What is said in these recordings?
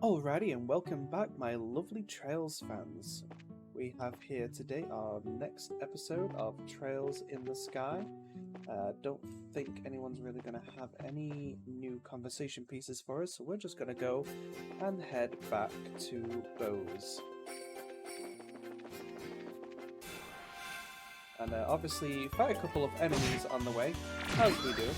Alrighty, and welcome back, my lovely Trails fans. We have here today our next episode of Trails in the Sky. Don't think anyone's really going to have any new conversation pieces for us, so we're just going to go and head back to Bose. And obviously fight a couple of enemies on the way, as we do.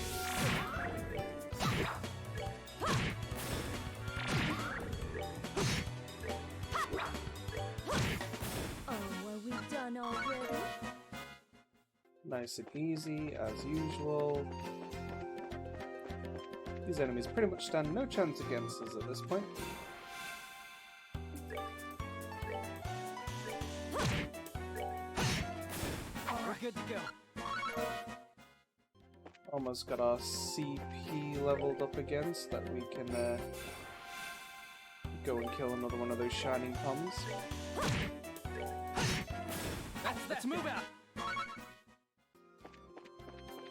Nice and easy, as usual. These enemies pretty much stand no chance against us at this point. We're good to go. Almost got our CP leveled up again so that we can go and kill another one of those shining palms. Let's move out!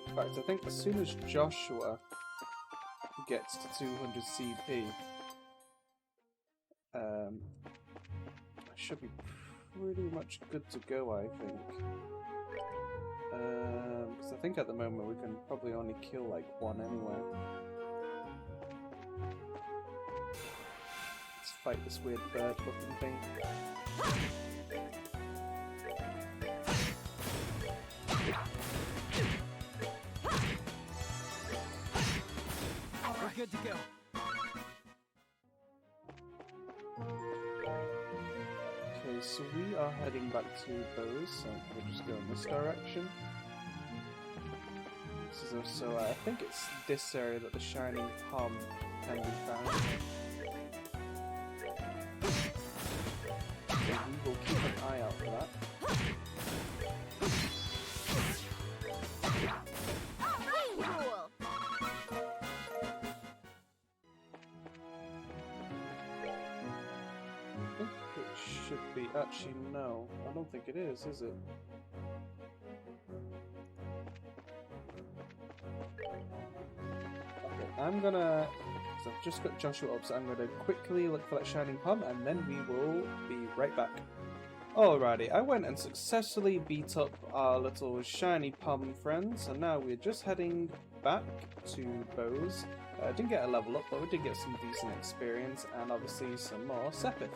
In fact, I think as soon as Joshua gets to 200 CP, I should be pretty much good to go, I think. Because I think at the moment we can probably only kill like one anyway. Let's fight this weird bird looking thing. We're good to go. Okay, so we are heading back to Bose, so we'll just go in this direction. This is also, I think it's this area that the shining palm can be found. So we will keep an eye out for that. Should be. Actually, no. I don't think it is it? Okay, I'm gonna... So I've just got Joshua up, so I'm gonna quickly look for that shining palm, and then we will be right back. Alrighty, I went and successfully beat up our little shiny palm friends, and now we're just heading back to Bose. Didn't get a level up, but we did get some decent experience, and obviously some more Sepith.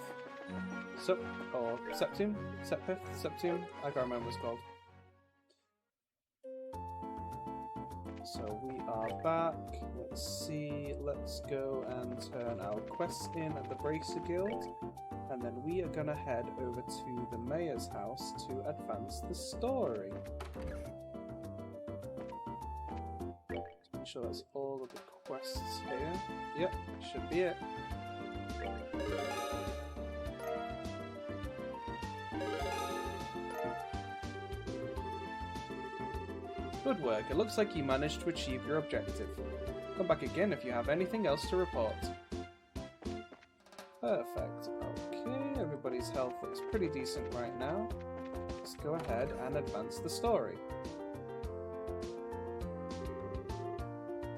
Or Septium? Sepith? Septium? I can't remember what it's called. So we are back. Let's see. Let's go and turn our quest in at the Bracer Guild. And then we are going to head over to the Mayor's house to advance the story. Just make sure that's all of the quests here. Yep, should be it. Good work, it looks like you managed to achieve your objective. Come back again if you have anything else to report. Perfect. Okay, everybody's health looks pretty decent right now. Let's go ahead and advance the story.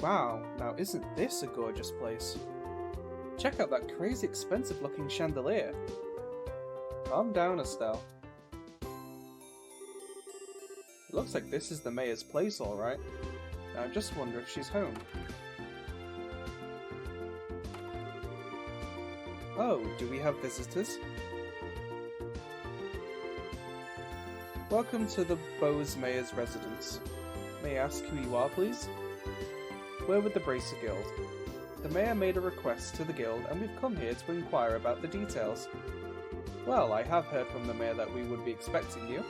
Wow, now isn't this a gorgeous place? Check out that crazy expensive looking chandelier. Calm down, Estelle. It looks like this is the Mayor's place, alright. Now I just wonder if she's home. Oh, do we have visitors? Welcome to the Bose Mayor's residence. May I ask who you are, please? We're with the Bracer Guild. The Mayor made a request to the Guild, and we've come here to inquire about the details. Well, I have heard from the Mayor that we would be expecting you.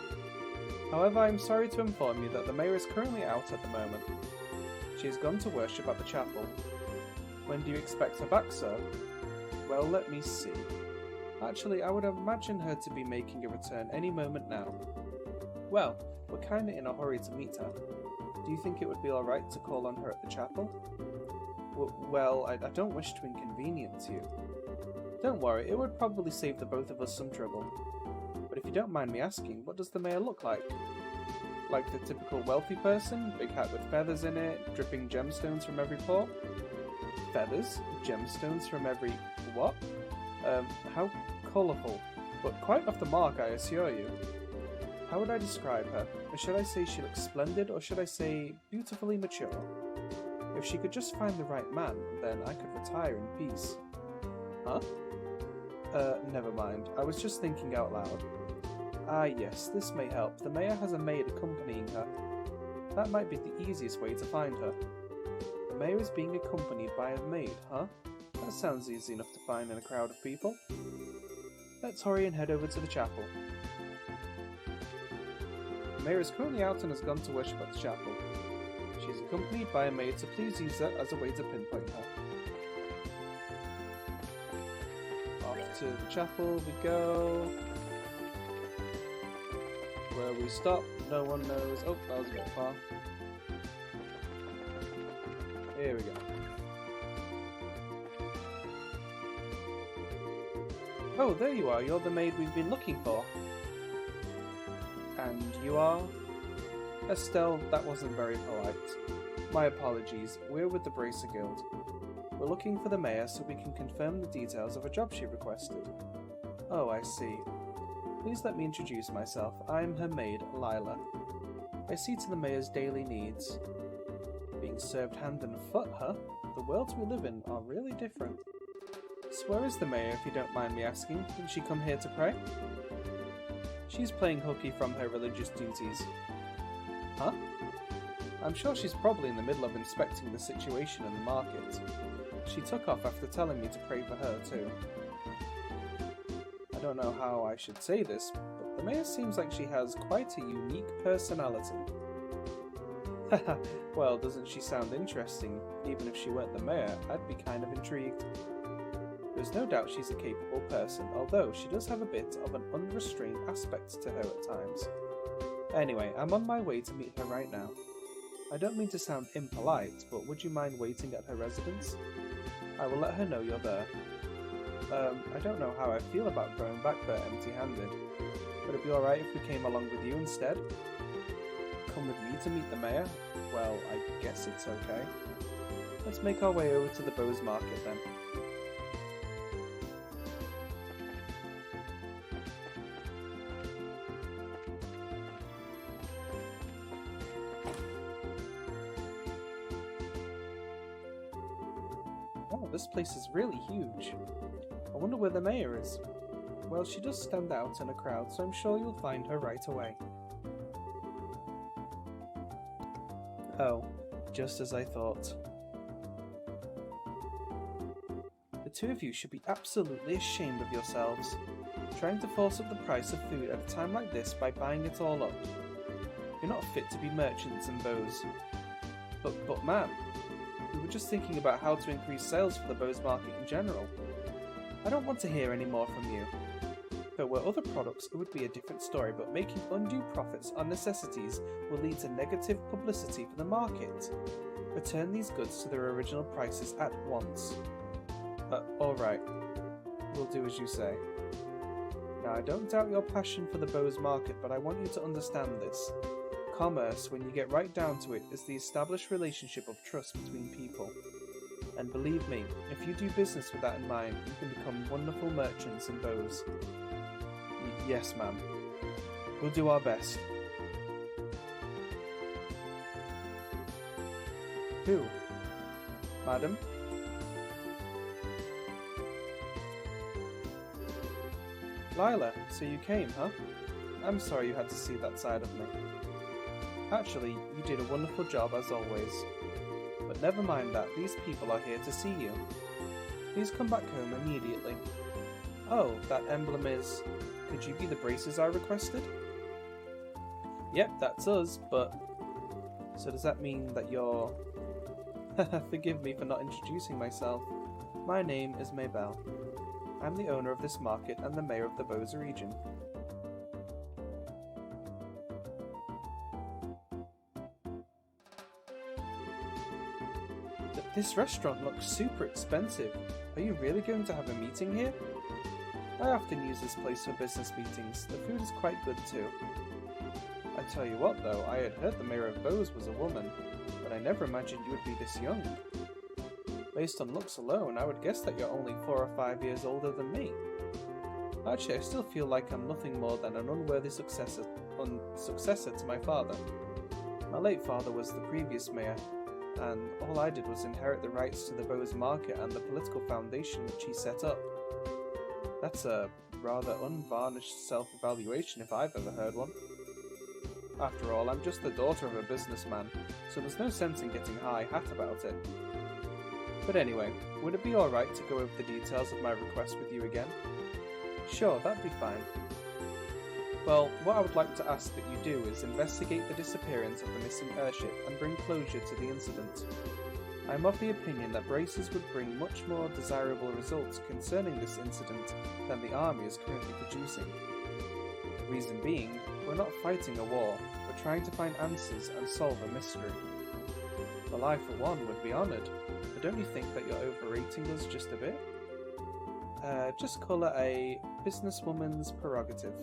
However, I am sorry to inform you that the Mayor is currently out at the moment. She has gone to worship at the chapel. When do you expect her back, sir? Well, let me see. Actually, I would imagine her to be making a return any moment now. Well, we're kinda in a hurry to meet her. Do you think it would be alright to call on her at the chapel? Well, I don't wish to inconvenience you. Don't worry, it would probably save the both of us some trouble. But if you don't mind me asking, what does the Mayor look like? Like the typical wealthy person? Big hat with feathers in it, dripping gemstones from every pore? Feathers? Gemstones from every... what? How colourful, but quite off the mark, I assure you. How would I describe her? Should I say she looks splendid, or should I say beautifully mature? If she could just find the right man, then I could retire in peace. Huh? Never mind. I was just thinking out loud. Ah yes, this may help. The mayor has a maid accompanying her. That might be the easiest way to find her. The mayor is being accompanied by a maid, huh? That sounds easy enough to find in a crowd of people. Let's hurry and head over to the chapel. The mayor is currently out and has gone to worship at the chapel. She is accompanied by a maid, so please use that as a way to pinpoint her. Off to the chapel we go. Where we stop, no one knows. Oh, that was a bit far. Here we go. Oh, there you are. You're the maid we've been looking for. And you are? Estelle, that wasn't very polite. My apologies. We're with the Bracer Guild. We're looking for the mayor so we can confirm the details of a job she requested. Oh, I see. Please let me introduce myself. I'm her maid, Lila. I see to the mayor's daily needs. Being served hand and foot, huh? The worlds we live in are really different. So where is the mayor, if you don't mind me asking? Did she come here to pray? She's playing hooky from her religious duties. Huh? I'm sure she's probably in the middle of inspecting the situation in the market. She took off after telling me to pray for her too. I don't know how I should say this, but the mayor seems like she has quite a unique personality. Haha, well, doesn't she sound interesting? Even if she weren't the mayor, I'd be kind of intrigued. There's no doubt she's a capable person, although she does have a bit of an unrestrained aspect to her at times. Anyway, I'm on my way to meet her right now. I don't mean to sound impolite, but would you mind waiting at her residence? I will let her know you're there. I don't know how I feel about going back there empty-handed. Would it be alright if we came along with you instead? Come with me to meet the mayor? Well, I guess it's okay. Let's make our way over to the Bowes Market then. Oh, this place is really huge. I wonder where the mayor is. Well, she does stand out in a crowd, so I'm sure you'll find her right away. Oh, just as I thought. The two of you should be absolutely ashamed of yourselves, trying to force up the price of food at a time like this by buying it all up. You're not fit to be merchants in Bowes. But ma'am, we were just thinking about how to increase sales for the Bowes Market in general. I don't want to hear any more from you. If there were other products, it would be a different story, but making undue profits on necessities will lead to negative publicity for the market. Return these goods to their original prices at once. Alright. We'll do as you say. Now, I don't doubt your passion for the Bowes Market, but I want you to understand this. Commerce, when you get right down to it, is the established relationship of trust between people. And believe me, if you do business with that in mind, you can become wonderful merchants in Bowes. Yes, ma'am. We'll do our best. Who? Madam? Lila, so you came, huh? I'm sorry you had to see that side of me. Actually, you did a wonderful job as always. But never mind that, these people are here to see you. Please come back home immediately. Oh, that emblem is... Could you be the braces I requested? Yep, that's us, but... So does that mean that you're... Forgive me for not introducing myself. My name is Maybelle. I'm the owner of this market and the mayor of the Bowes region. This restaurant looks super expensive. Are you really going to have a meeting here? I often use this place for business meetings. The food is quite good too. I tell you what though, I had heard the mayor of Bowes was a woman, but I never imagined you would be this young. Based on looks alone, I would guess that you're only 4 or 5 years older than me. Actually, I still feel like I'm nothing more than an unworthy successor to my father. My late father was the previous mayor, and all I did was inherit the rights to the Bose Market and the political foundation which he set up. That's a rather unvarnished self-evaluation if I've ever heard one. After all, I'm just the daughter of a businessman, so there's no sense in getting high hat about it. But anyway, would it be alright to go over the details of my request with you again? Sure, that'd be fine. Well, what I would like to ask that you do is investigate the disappearance of the missing airship and bring closure to the incident. I am of the opinion that braces would bring much more desirable results concerning this incident than the army is currently producing. The reason being, we're not fighting a war, we're trying to find answers and solve a mystery. Well, I for one would be honoured, but don't you think that you're overrating us just a bit? Just call it a businesswoman's prerogative.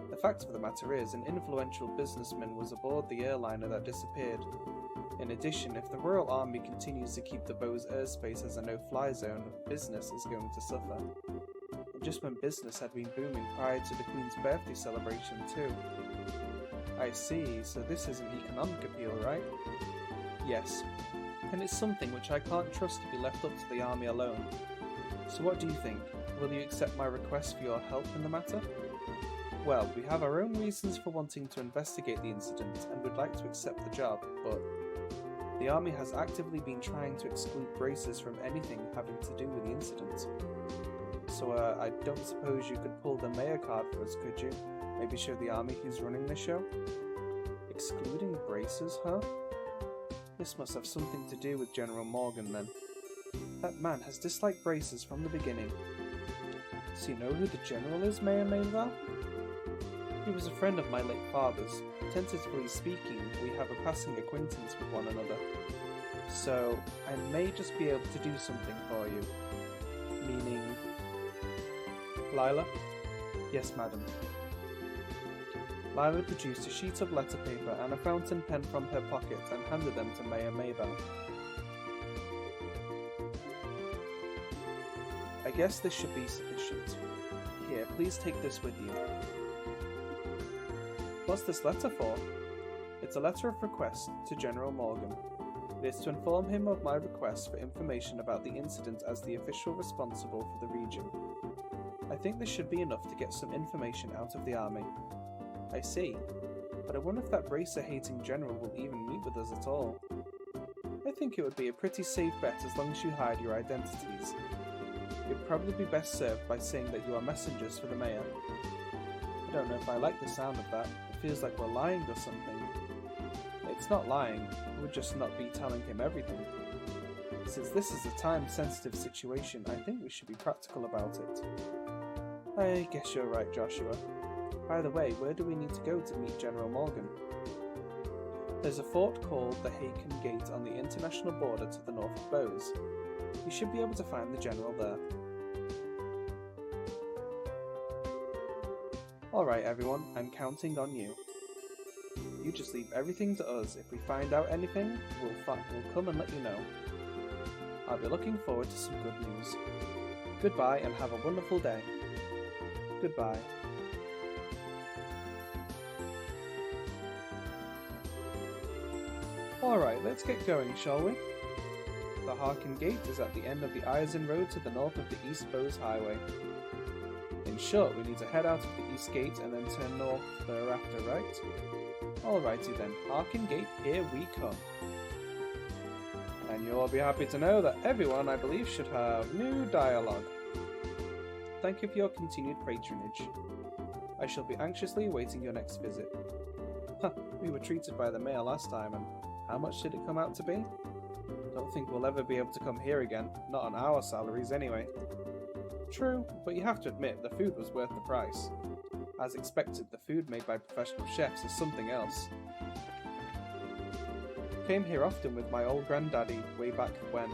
The fact of the matter is, an influential businessman was aboard the airliner that disappeared. In addition, if the Royal Army continues to keep the Bose airspace as a no-fly zone, business is going to suffer. And just when business had been booming prior to the Queen's birthday celebration too. I see, so this is an economic appeal, right? Yes, and it's something which I can't trust to be left up to the army alone. So what do you think? Will you accept my request for your help in the matter? Well, we have our own reasons for wanting to investigate the incident and would like to accept the job, but the army has actively been trying to exclude braces from anything having to do with the incident. So I don't suppose you could pull the mayor card for us, could you? Maybe show the army who's running the show? Excluding braces, huh? This must have something to do with General Morgan then. That man has disliked braces from the beginning. So you know who the general is, Mayor Mayval? He was a friend of my late father's. Tentatively speaking, we have a passing acquaintance with one another. So, I may just be able to do something for you. Meaning... Lila? Yes, madam. Lila produced a sheet of letter paper and a fountain pen from her pocket and handed them to Mayor Mayval. I guess this should be sufficient. Here, please take this with you. What's this letter for? It's a letter of request to General Morgan. It is to inform him of my request for information about the incident as the official responsible for the region. I think this should be enough to get some information out of the army. I see, but I wonder if that bracer-hating general will even meet with us at all. I think it would be a pretty safe bet as long as you hide your identities. You'd probably be best served by saying that you are messengers for the mayor. I don't know if I like the sound of that. It feels like we're lying or something. It's not lying, we'll just not be telling him everything. Since this is a time-sensitive situation, I think we should be practical about it. I guess you're right, Joshua. By the way, where do we need to go to meet General Morgan? There's a fort called the Haken Gate on the international border to the north of Bose. You should be able to find the general there. Alright everyone, I'm counting on you. You just leave everything to us. If we find out anything, we'll come and let you know. I'll be looking forward to some good news. Goodbye and have a wonderful day. Goodbye. Alright, let's get going, shall we? The Harkin Gate is at the end of the Eisen Road to the north of the East Bose Highway. In short, we need to head out of the East Gate and then turn north thereafter, right? Alrighty then, Harkin Gate, here we come. And you'll all be happy to know that everyone, I believe, should have new dialogue. Thank you for your continued patronage. I shall be anxiously awaiting your next visit. Huh, we were treated by the mayor last time, and how much did it come out to be? Don't think we'll ever be able to come here again, not on our salaries anyway. True, but you have to admit the food was worth the price. As expected, the food made by professional chefs is something else. Came here often with my old granddaddy way back when.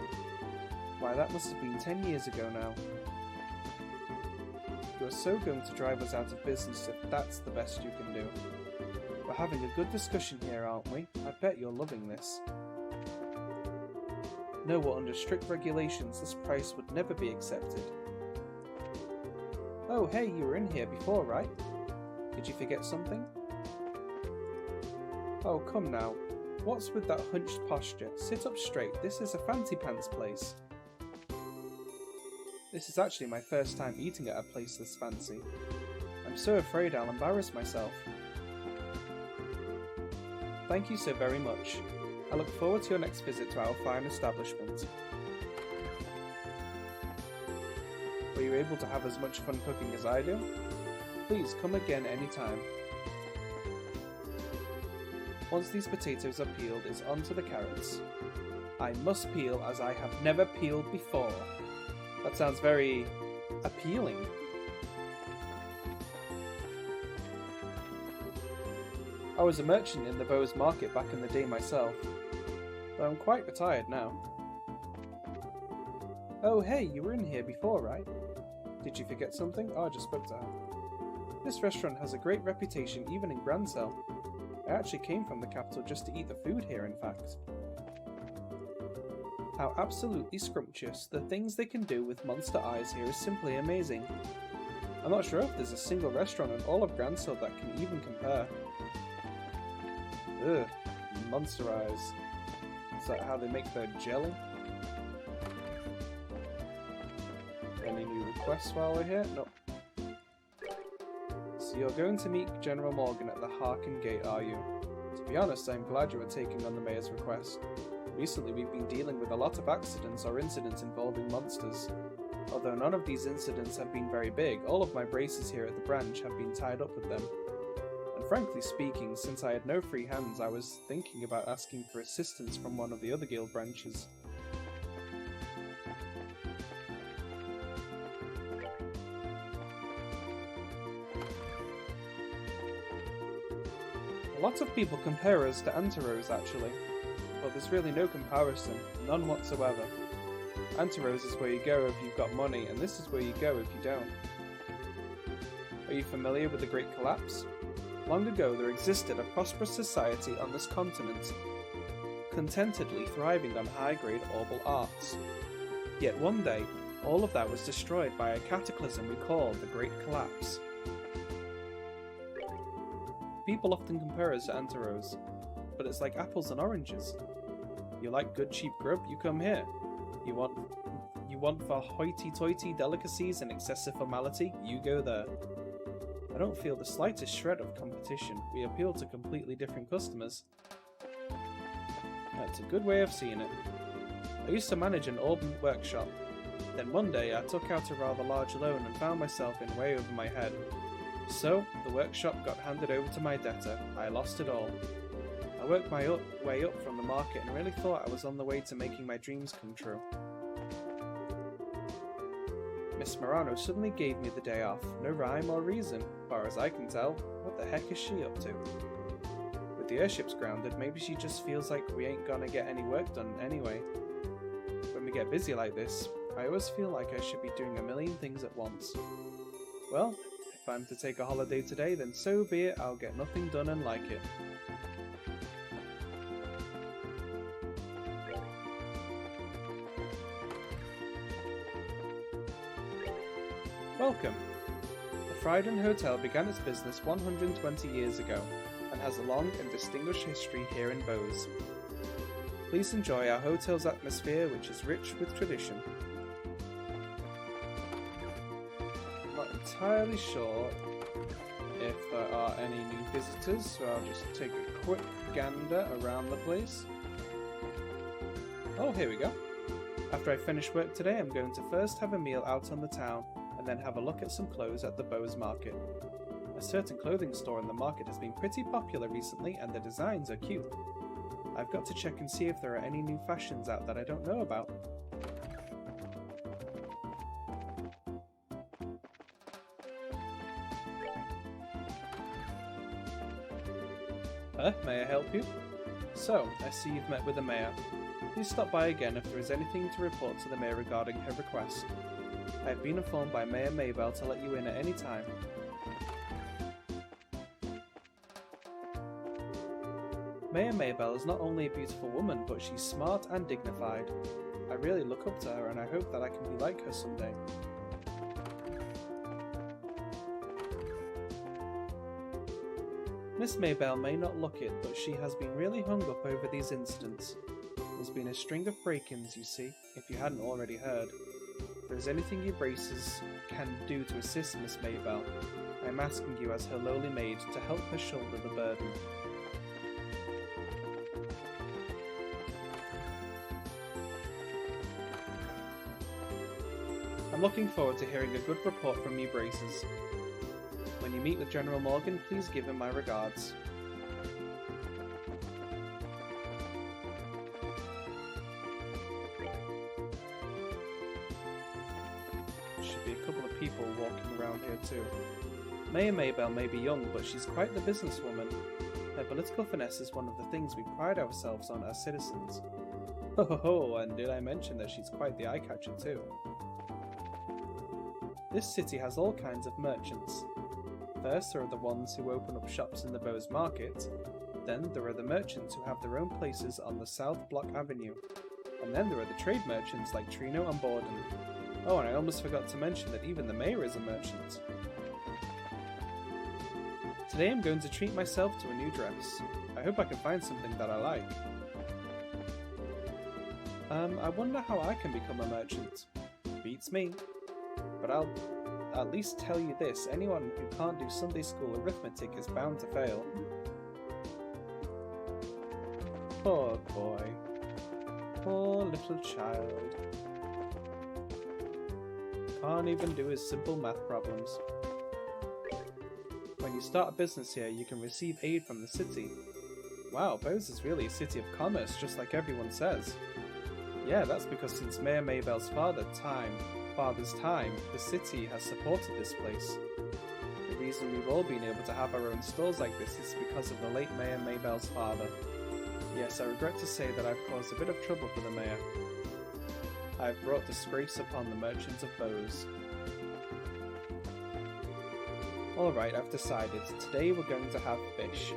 Why, that must have been 10 years ago now. You are so going to drive us out of business if that's the best you can do. We're having a good discussion here, aren't we? I bet you're loving this. know what under strict regulations this price would never be accepted. Oh hey, you were in here before, right? Did you forget something? Oh come now, what's with that hunched posture? Sit up straight, this is a fancy pants place. This is actually my first time eating at a place this fancy. I'm so afraid I'll embarrass myself. Thank you so very much. I look forward to your next visit to our fine establishment. Were you able to have as much fun cooking as I do? Please come again anytime. Once these potatoes are peeled, it's on to the carrots. I must peel as I have never peeled before. That sounds very appealing. I was a merchant in the Bowes Market back in the day myself, but I'm quite retired now. Oh hey, you were in here before, right? Did you forget something? Oh, I just spoke to her. This restaurant has a great reputation even in Grancel. I actually came from the capital just to eat the food here, in fact. How absolutely scrumptious. The things they can do with monster eyes here is simply amazing. I'm not sure if there's a single restaurant in all of Grancel that can even compare. Ugh, monster eyes. Is that how they make their jelly? Any new requests while we're here? Nope. So you're going to meet General Morgan at the Harkin Gate, are you? To be honest, I'm glad you were taking on the Mayor's request. Recently we've been dealing with a lot of accidents or incidents involving monsters. Although none of these incidents have been very big, all of my braces here at the branch have been tied up with them. And frankly speaking, since I had no free hands, I was thinking about asking for assistance from one of the other guild branches. Lots of people compare us to Anteros actually, but there's really no comparison, none whatsoever. Anteros is where you go if you've got money, and this is where you go if you don't. Are you familiar with the Great Collapse? Long ago there existed a prosperous society on this continent, contentedly thriving on high-grade orbal arts. Yet one day, all of that was destroyed by a cataclysm we call the Great Collapse. People often compare us to Anteros, but it's like apples and oranges. You like good cheap grub, you come here. You want for hoity-toity delicacies and excessive formality, you go there. I don't feel the slightest shred of competition. We appeal to completely different customers. That's a good way of seeing it. I used to manage an urban workshop. Then one day I took out a rather large loan and found myself in way over my head. So, the workshop got handed over to my debtor. I lost it all. I worked my way up from the market and really thought I was on the way to making my dreams come true. Miss Morano suddenly gave me the day off. No rhyme or reason, far as I can tell. What the heck is she up to? With the airships grounded, maybe she just feels like we ain't gonna get any work done anyway. When we get busy like this, I always feel like I should be doing a million things at once. Well, if I'm to take a holiday today, then so be it, I'll get nothing done and like it. Welcome! The Frieden Hotel began its business 120 years ago, and has a long and distinguished history here in Bowes. Please enjoy our hotel's atmosphere, which is rich with tradition. Entirely sure if there are any new visitors, so I'll just take a quick gander around the place. Oh, here we go. After I finish work today, I'm going to first have a meal out on the town, and then have a look at some clothes at the Bowes Market. A certain clothing store in the market has been pretty popular recently, and the designs are cute. I've got to check and see if there are any new fashions out that I don't know about. May I help you? So, I see you've met with the Mayor. Please stop by again if there is anything to report to the Mayor regarding her request. I have been informed by Mayor Maybell to let you in at any time. Mayor Maybell is not only a beautiful woman, but she's smart and dignified. I really look up to her and I hope that I can be like her someday. Miss Maybelle may not look it, but she has been really hung up over these incidents. There's been a string of break-ins, you see, if you hadn't already heard. If there's anything you braces can do to assist Miss Maybelle, I am asking you as her lowly maid to help her shoulder the burden. I'm looking forward to hearing a good report from you braces. When you meet with General Morgan, please give him my regards. Should be a couple of people walking around here too. Mayor Maybelle may be young, but she's quite the businesswoman. Her political finesse is one of the things we pride ourselves on as citizens. Ho ho ho, and did I mention that she's quite the eye-catcher too. This city has all kinds of merchants. First there are the ones who open up shops in the Bowes Market, then there are the merchants who have their own places on the South Block Avenue, and then there are the trade merchants like Trino and Borden. Oh, and I almost forgot to mention that even the mayor is a merchant. Today I'm going to treat myself to a new dress. I hope I can find something that I like. I wonder how I can become a merchant. Beats me. But I'll at least tell you this, anyone who can't do Sunday school arithmetic is bound to fail. Poor boy. Poor little child. Can't even do his simple math problems. When you start a business here, you can receive aid from the city. Wow, Bowes is really a city of commerce, just like everyone says. Yeah, that's because since Mayor Maybelle's father's time, the city has supported this place. The reason we've all been able to have our own stores like this is because of the late Mayor Maybelle's father. Yes, I regret to say that I've caused a bit of trouble for the mayor. I've brought disgrace upon the merchants of Bowes. Alright, I've decided. Today we're going to have fish.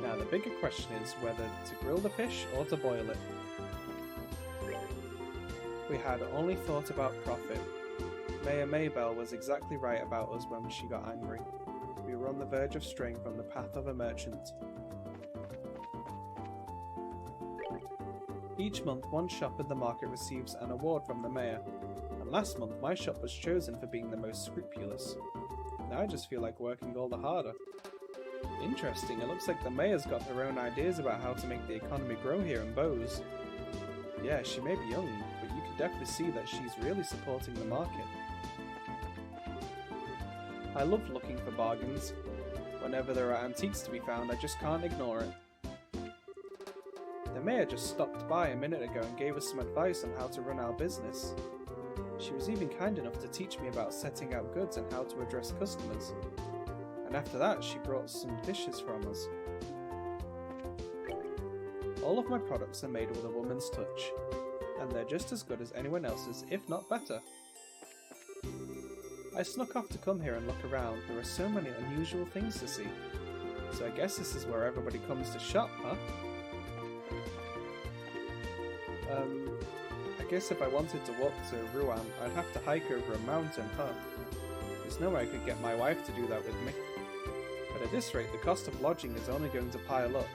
Now the bigger question is whether to grill the fish or to boil it. We had only thought about profit. Mayor Maybelle was exactly right about us when she got angry. We were on the verge of straying from the path of a merchant. Each month, one shop in the market receives an award from the mayor, and last month my shop was chosen for being the most scrupulous. Now I just feel like working all the harder. Interesting, it looks like the mayor's got her own ideas about how to make the economy grow here in Bowes. Yeah, she may be young, but you can definitely see that she's really supporting the market. I love looking for bargains. Whenever there are antiques to be found, I just can't ignore it. The mayor just stopped by a minute ago and gave us some advice on how to run our business. She was even kind enough to teach me about setting out goods and how to address customers. And after that, she brought some dishes from us. All of my products are made with a woman's touch, and they're just as good as anyone else's, if not better. I snuck off to come here and look around. There are so many unusual things to see. So I guess this is where everybody comes to shop, huh? I guess if I wanted to walk to Rouen, I'd have to hike over a mountain, huh? There's no way I could get my wife to do that with me. But at this rate, the cost of lodging is only going to pile up.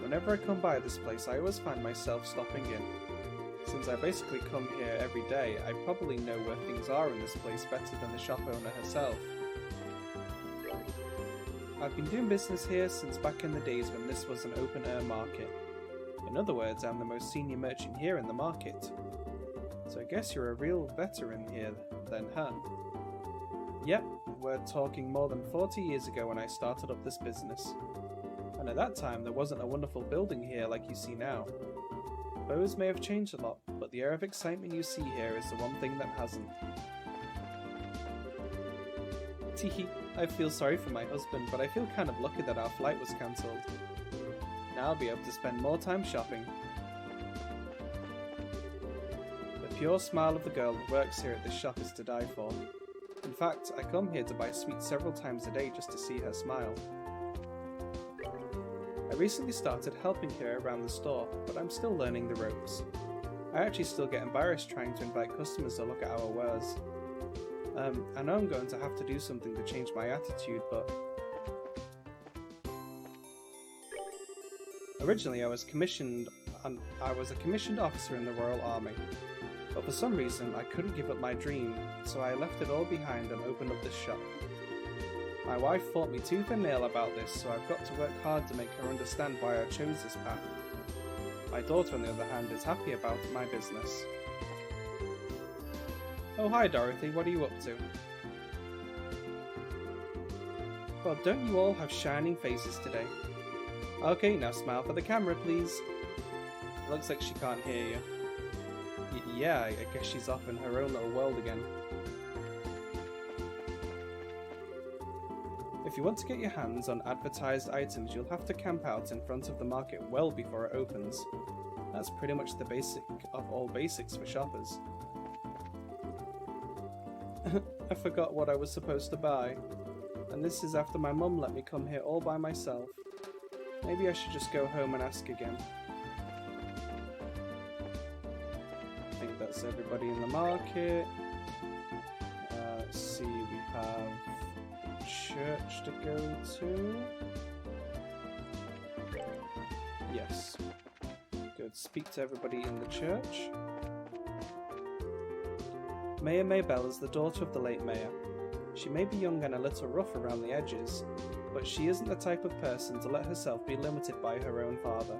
Whenever I come by this place, I always find myself stopping in. Since I basically come here every day, I probably know where things are in this place better than the shop owner herself. I've been doing business here since back in the days when this was an open-air market. In other words, I'm the most senior merchant here in the market. So I guess you're a real veteran here then, huh? Yep, we're talking more than 40 years ago when I started up this business. And at that time there wasn't a wonderful building here like you see now. Bowes may have changed a lot, but the air of excitement you see here is the one thing that hasn't. Teehee, I feel sorry for my husband, but I feel kind of lucky that our flight was cancelled. Now I'll be able to spend more time shopping. The pure smile of the girl that works here at this shop is to die for. In fact, I come here to buy sweets several times a day just to see her smile. I recently started helping her around the store, but I'm still learning the ropes. I actually still get embarrassed trying to invite customers to look at our wares. I know I'm going to have to do something to change my attitude, but... Originally I was a commissioned officer in the Royal Army, but for some reason I couldn't give up my dream, so I left it all behind and opened up this shop. My wife fought me tooth and nail about this, so I've got to work hard to make her understand why I chose this path. My daughter, on the other hand, is happy about my business. Oh, hi Dorothy, what are you up to? Well, don't you all have shining faces today? Okay, now smile for the camera, please. Looks like she can't hear you. Yeah, I guess she's off in her own little world again. If you want to get your hands on advertised items, you'll have to camp out in front of the market well before it opens. That's pretty much the basic of all basics for shoppers. I forgot what I was supposed to buy. And this is after my mum let me come here all by myself. Maybe I should just go home and ask again. I think that's everybody in the market. Let's see, we have church to go to. Yes. Good. Speak to everybody in the church. Mayor Maybelle is the daughter of the late mayor. She may be young and a little rough around the edges, but she isn't the type of person to let herself be limited by her own father.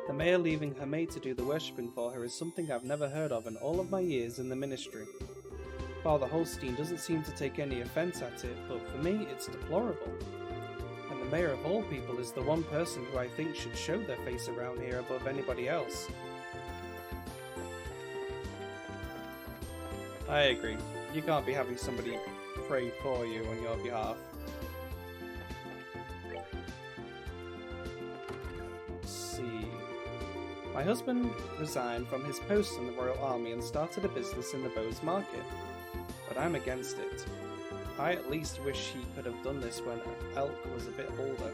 The mayor leaving her maid to do the worshipping for her is something I've never heard of in all of my years in the ministry. Father Holstein doesn't seem to take any offence at it, but for me it's deplorable. And the mayor of all people is the one person who I think should show their face around here above anybody else. I agree. You can't be having somebody pray for you on your behalf. Let's see. My husband resigned from his post in the Royal Army and started a business in the Bowes Market, but I'm against it. I at least wish he could have done this when Elk was a bit older.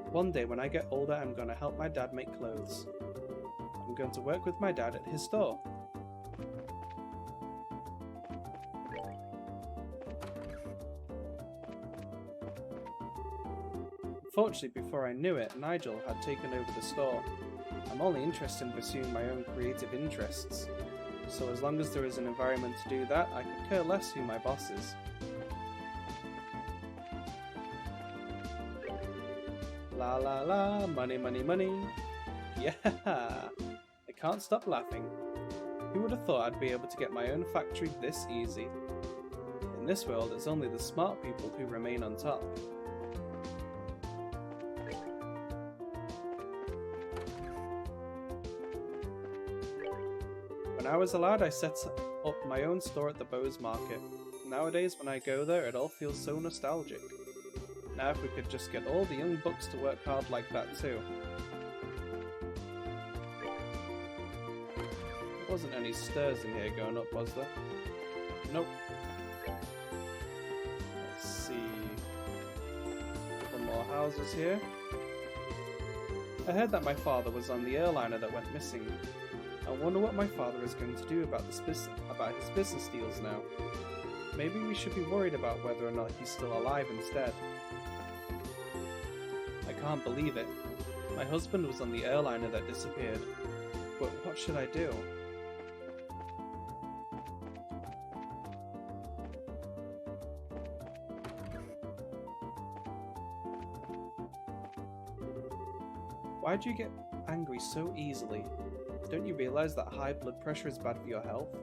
One day when I get older, I'm going to help my dad make clothes. I'm going to work with my dad at his store. Unfortunately, before I knew it, Nigel had taken over the store. I'm only interested in pursuing my own creative interests, so as long as there is an environment to do that, I could care less who my boss is. La la la, money money money. Yeah! I can't stop laughing. Who would have thought I'd be able to get my own factory this easy? In this world, it's only the smart people who remain on top. When I was a lad, I set up my own store at the Bowes Market. Nowadays, when I go there, it all feels so nostalgic. Now if we could just get all the young bucks to work hard like that too. There wasn't any stairs in here going up, was there? Nope. Let's see. A couple more houses here. I heard that my father was on the airliner that went missing. I wonder what my father is going to do about his business deals now. Maybe we should be worried about whether or not he's still alive instead. I can't believe it. My husband was on the airliner that disappeared. But what should I do? Why do you get angry so easily? Don't you realize that high blood pressure is bad for your health?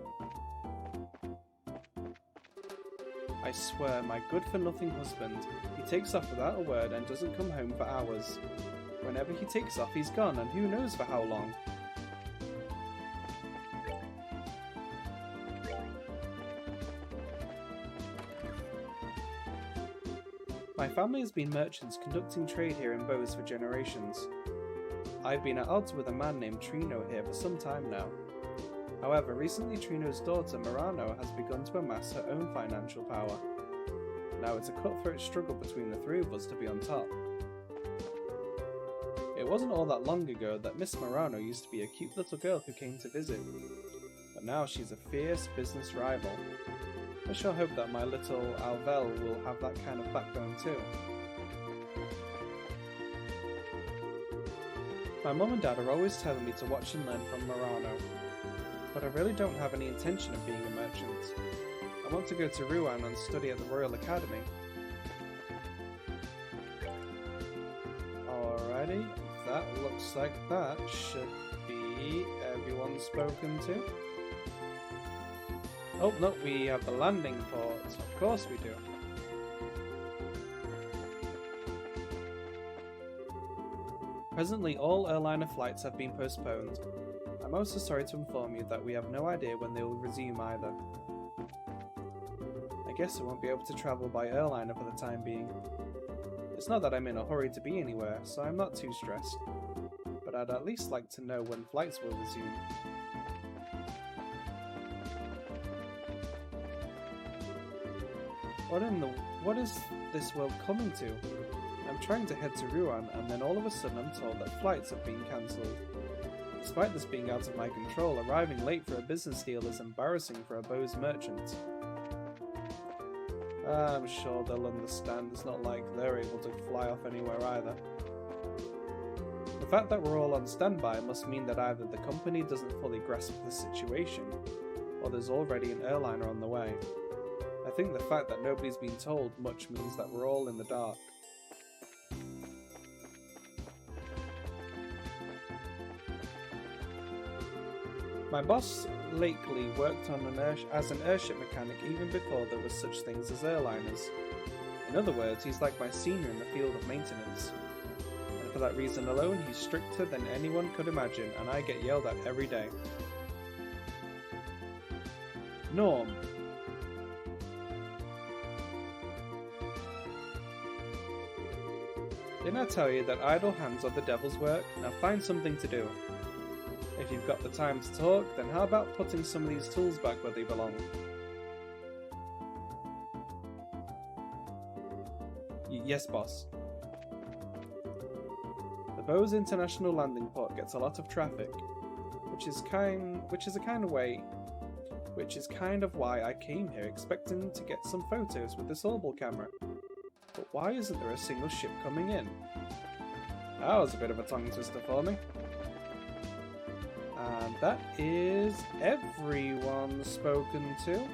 I swear, my good-for-nothing husband, he takes off without a word and doesn't come home for hours. Whenever he takes off, he's gone, and who knows for how long. My family has been merchants conducting trade here in Bowes for generations. I've been at odds with a man named Trino here for some time now. However, recently Trino's daughter, Murano, has begun to amass her own financial power. Now it's a cutthroat struggle between the three of us to be on top. It wasn't all that long ago that Miss Murano used to be a cute little girl who came to visit, but now she's a fierce business rival. I sure hope that my little Alvel will have that kind of backbone too. My mum and dad are always telling me to watch and learn from Murano, but I really don't have any intention of being a merchant. I want to go to Rouen and study at the Royal Academy. Alrighty, that looks like that should be everyone spoken to. Oh no, we have the landing port. Of course we do. Presently, all airliner flights have been postponed. I'm also sorry to inform you that we have no idea when they will resume either. I guess I won't be able to travel by airliner for the time being. It's not that I'm in a hurry to be anywhere, so I'm not too stressed. But I'd at least like to know when flights will resume. What is this world coming to? I'm trying to head to Rouen, and then all of a sudden I'm told that flights have been cancelled. Despite this being out of my control, arriving late for a business deal is embarrassing for a Bose merchant. I'm sure they'll understand. It's not like they're able to fly off anywhere either. The fact that we're all on standby must mean that either the company doesn't fully grasp the situation, or there's already an airliner on the way. I think the fact that nobody's been told much means that we're all in the dark. My boss lately worked on as an airship mechanic even before there was such things as airliners. In other words, he's like my senior in the field of maintenance. And for that reason alone, he's stricter than anyone could imagine, and I get yelled at every day. Norm. Didn't I tell you that idle hands are the devil's work? Now find something to do. If you've got the time to talk, then how about putting some of these tools back where they belong? Yes, boss. The Bose International Landing Port gets a lot of traffic, which is kind of why I came here expecting to get some photos with this orbal camera. But why isn't there a single ship coming in? That was a bit of a tongue twister for me. And that is everyone spoken to.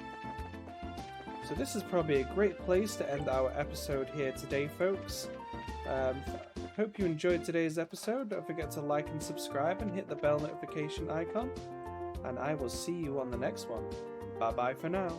So this is probably a great place to end our episode here today, folks. Hope you enjoyed today's episode. Don't forget to like and subscribe and hit the bell notification icon. And I will see you on the next one. Bye bye for now.